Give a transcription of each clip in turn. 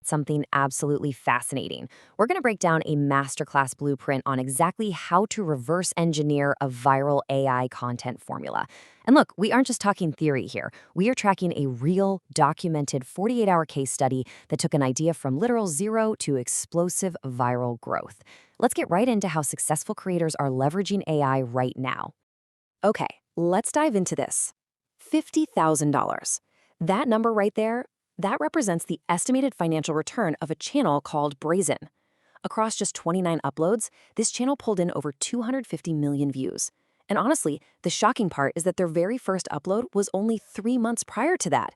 Something absolutely fascinating. We're going to break down a masterclass blueprint on exactly how to reverse engineer a viral AI content formula. And look, we aren't just talking theory here. We are tracking a real, documented 48-hour case study that took an idea from literal zero to explosive viral growth. Let's get right into how successful creators are leveraging AI right now. Okay, let's dive into this. $50,000. That number right there, that represents the estimated financial return of a channel called Brazen. Across just 29 uploads, this channel pulled in over 250 million views. And honestly, the shocking part is that their very first upload was only 3 months prior to that.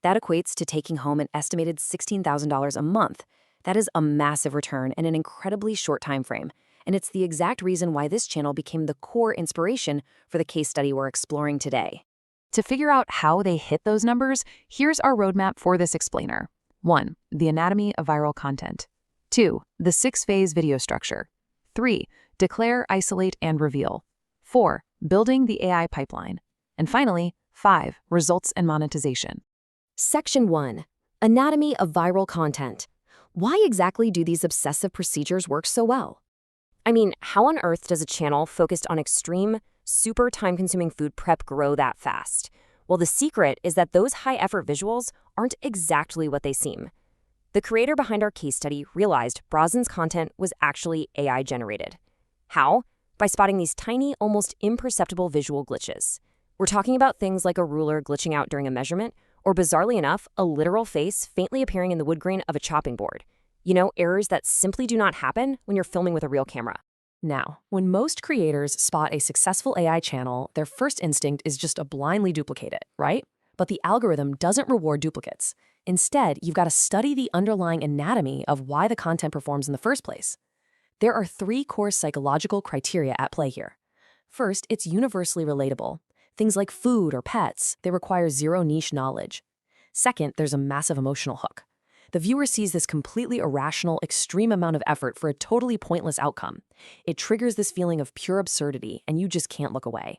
That equates to taking home an estimated $16,000 a month. That is a massive return in an incredibly short time frame. And it's the exact reason why this channel became the core inspiration for the case study we're exploring today. To figure out how they hit those numbers, here's our roadmap for this explainer. 1. The anatomy of viral content. 2. The 6-phase video structure. 3. Declare, isolate, and reveal. 4. Building the AI pipeline. And finally, 5. Results and monetization. Section 1. Anatomy of viral content. Why exactly do these obsessive procedures work so well? I mean, how on earth does a channel focused on extreme, super time-consuming food prep grow that fast? Well, the secret is that those high-effort visuals aren't exactly what they seem. The creator behind our case study realized Brazen's content was actually AI-generated. How? By spotting these tiny, almost imperceptible visual glitches. We're talking about things like a ruler glitching out during a measurement, or bizarrely enough, a literal face faintly appearing in the wood grain of a chopping board. You know, errors that simply do not happen when you're filming with a real camera. Now, when most creators spot a successful AI channel, their first instinct is just to blindly duplicate it, right? But the algorithm doesn't reward duplicates. Instead, you've got to study the underlying anatomy of why the content performs in the first place. There are 3 core psychological criteria at play here. First, it's universally relatable. Things like food or pets, they require zero niche knowledge. Second, there's a massive emotional hook. The viewer sees this completely irrational, extreme amount of effort for a totally pointless outcome. It triggers this feeling of pure absurdity, and you just can't look away.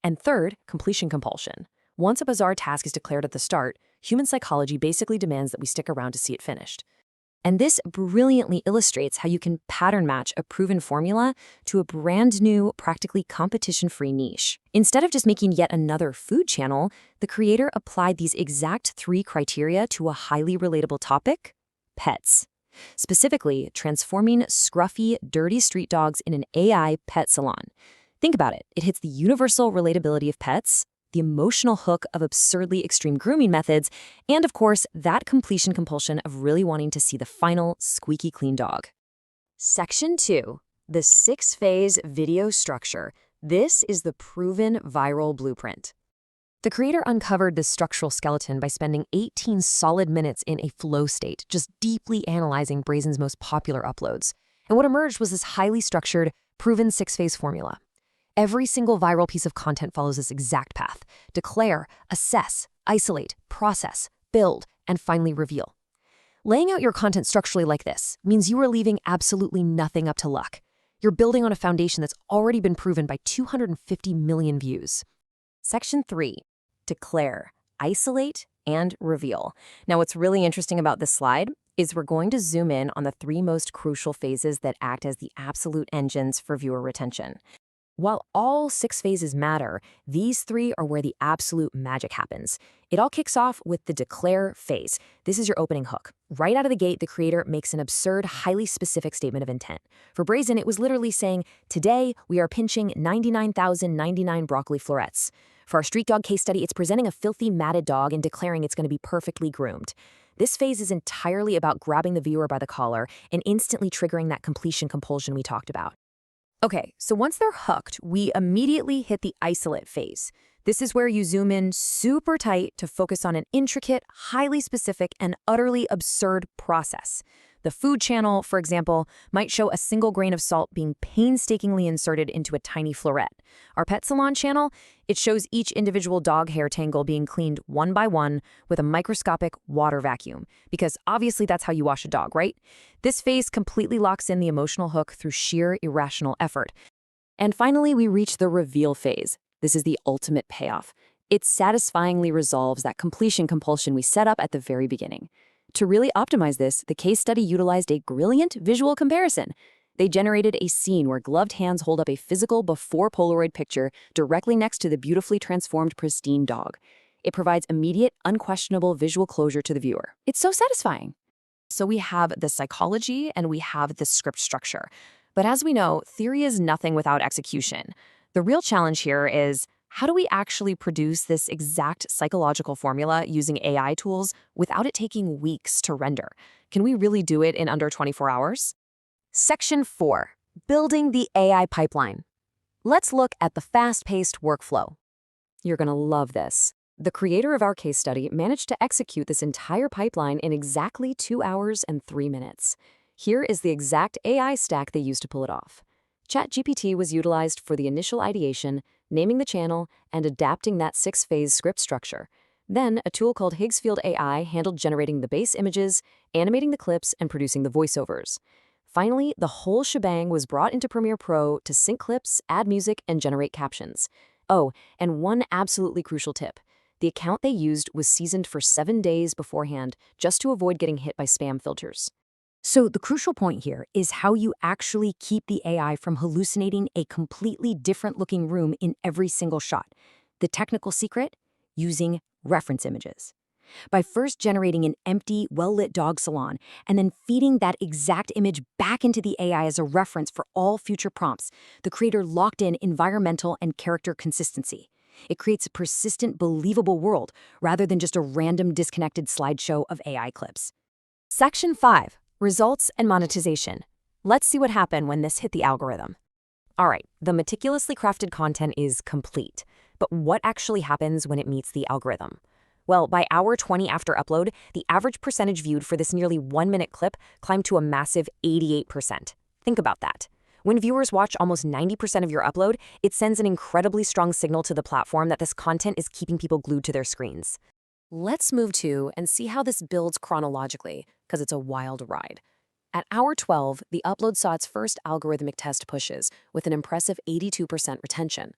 And third, completion compulsion. Once a bizarre task is declared at the start, human psychology basically demands that we stick around to see it finished. And this brilliantly illustrates how you can pattern match a proven formula to a brand new, practically competition-free niche. Instead of just making yet another food channel, the creator applied these exact 3 criteria to a highly relatable topic: pets. Specifically, transforming scruffy, dirty street dogs in an AI pet salon. Think about it. It hits the universal relatability of pets, the emotional hook of absurdly extreme grooming methods, and of course, that completion compulsion of really wanting to see the final, squeaky clean dog. Section 2. The 6-phase video structure. This is the proven viral blueprint. The creator uncovered this structural skeleton by spending 18 solid minutes in a flow state, just deeply analyzing Brazen's most popular uploads. And what emerged was this highly structured, proven 6-phase formula. Every single viral piece of content follows this exact path: declare, assess, isolate, process, build, and finally reveal. Laying out your content structurally like this means you are leaving absolutely nothing up to luck. You're building on a foundation that's already been proven by 250 million views. Section 3. Declare, isolate, and reveal. Now, what's really interesting about this slide is we're going to zoom in on the 3 most crucial phases that act as the absolute engines for viewer retention. While all 6 phases matter, these 3 are where the absolute magic happens. It all kicks off with the declare phase. This is your opening hook. Right out of the gate, the creator makes an absurd, highly specific statement of intent. For Brazen, it was literally saying, "Today, we are pinching 99,099 broccoli florets." For our Street Dog case study, it's presenting a filthy, matted dog and declaring it's going to be perfectly groomed. This phase is entirely about grabbing the viewer by the collar and instantly triggering that completion compulsion we talked about. Okay, so once they're hooked, we immediately hit the isolate phase. This is where you zoom in super tight to focus on an intricate, highly specific, and utterly absurd process. The food channel, for example, might show a single grain of salt being painstakingly inserted into a tiny floret. Our pet salon channel, it shows each individual dog hair tangle being cleaned one by one with a microscopic water vacuum, because obviously that's how you wash a dog, right? This phase completely locks in the emotional hook through sheer irrational effort. And finally, we reach the reveal phase. This is the ultimate payoff. It satisfyingly resolves that completion compulsion we set up at the very beginning. To really optimize this, the case study utilized a brilliant visual comparison. They generated a scene where gloved hands hold up a physical before Polaroid picture directly next to the beautifully transformed, pristine dog. It provides immediate, unquestionable visual closure to the viewer. It's so satisfying. So we have the psychology and we have the script structure. But as we know, theory is nothing without execution. The real challenge here is, how do we actually produce this exact psychological formula using AI tools without it taking weeks to render? Can we really do it in under 24 hours? Section 4. Building the AI pipeline. Let's look at the fast-paced workflow. You're going to love this. The creator of our case study managed to execute this entire pipeline in exactly 2 hours and 3 minutes. Here is the exact AI stack they used to pull it off. ChatGPT was utilized for the initial ideation, naming the channel, and adapting that 6-phase script structure. Then, a tool called Higgsfield AI handled generating the base images, animating the clips, and producing the voiceovers. Finally, the whole shebang was brought into Premiere Pro to sync clips, add music, and generate captions. Oh, and one absolutely crucial tip. The account they used was seasoned for 7 days beforehand just to avoid getting hit by spam filters. So the crucial point here is how you actually keep the AI from hallucinating a completely different-looking room in every single shot. The technical secret? Using reference images. By first generating an empty, well-lit dog salon and then feeding that exact image back into the AI as a reference for all future prompts, the creator locked in environmental and character consistency. It creates a persistent, believable world rather than just a random, disconnected slideshow of AI clips. Section 5. Results and monetization. Let's see what happened when this hit the algorithm. All right, the meticulously crafted content is complete, but what actually happens when it meets the algorithm? Well, by hour 20 after upload, the average percentage viewed for this nearly 1-minute clip climbed to a massive 88%. Think about that. When viewers watch almost 90% of your upload, it sends an incredibly strong signal to the platform that this content is keeping people glued to their screens. Let's move to and see how this builds chronologically, because it's a wild ride. At hour 12, the upload saw its first algorithmic test pushes with an impressive 82% retention.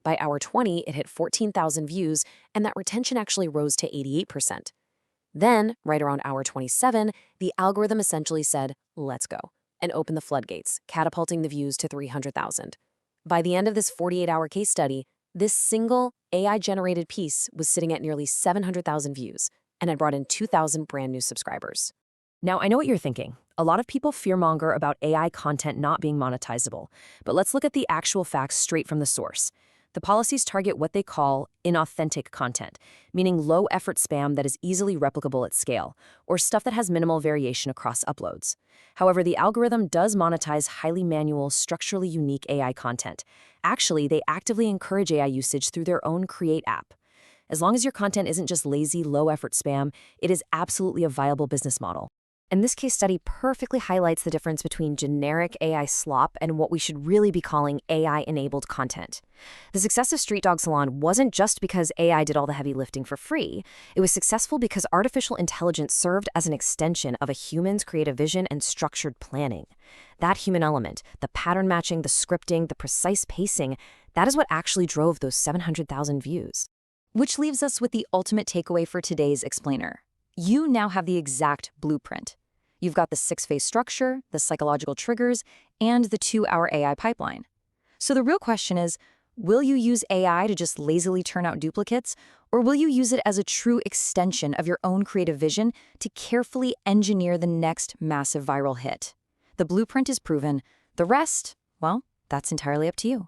By hour 20, it hit 14,000 views, and that retention actually rose to 88%. Then, right around hour 27, the algorithm essentially said, let's go, and opened the floodgates, catapulting the views to 300,000. By the end of this 48-hour case study, this single AI-generated piece was sitting at nearly 700,000 views and had brought in 2,000 brand new subscribers. Now, I know what you're thinking. A lot of people fearmonger about AI content not being monetizable, but let's look at the actual facts straight from the source. The policies target what they call inauthentic content, meaning low-effort spam that is easily replicable at scale, or stuff that has minimal variation across uploads. However, the algorithm does monetize highly manual, structurally unique AI content. Actually, they actively encourage AI usage through their own Create app. As long as your content isn't just lazy, low-effort spam, it is absolutely a viable business model. And this case study perfectly highlights the difference between generic AI slop and what we should really be calling AI-enabled content. The success of Street Dog Salon wasn't just because AI did all the heavy lifting for free. It was successful because artificial intelligence served as an extension of a human's creative vision and structured planning. That human element, the pattern matching, the scripting, the precise pacing, that is what actually drove those 700,000 views. Which leaves us with the ultimate takeaway for today's explainer. You now have the exact blueprint. You've got the 6-phase structure, the psychological triggers, and the 2-hour AI pipeline. So the real question is, will you use AI to just lazily turn out duplicates, or will you use it as a true extension of your own creative vision to carefully engineer the next massive viral hit? The blueprint is proven. The rest, well, that's entirely up to you.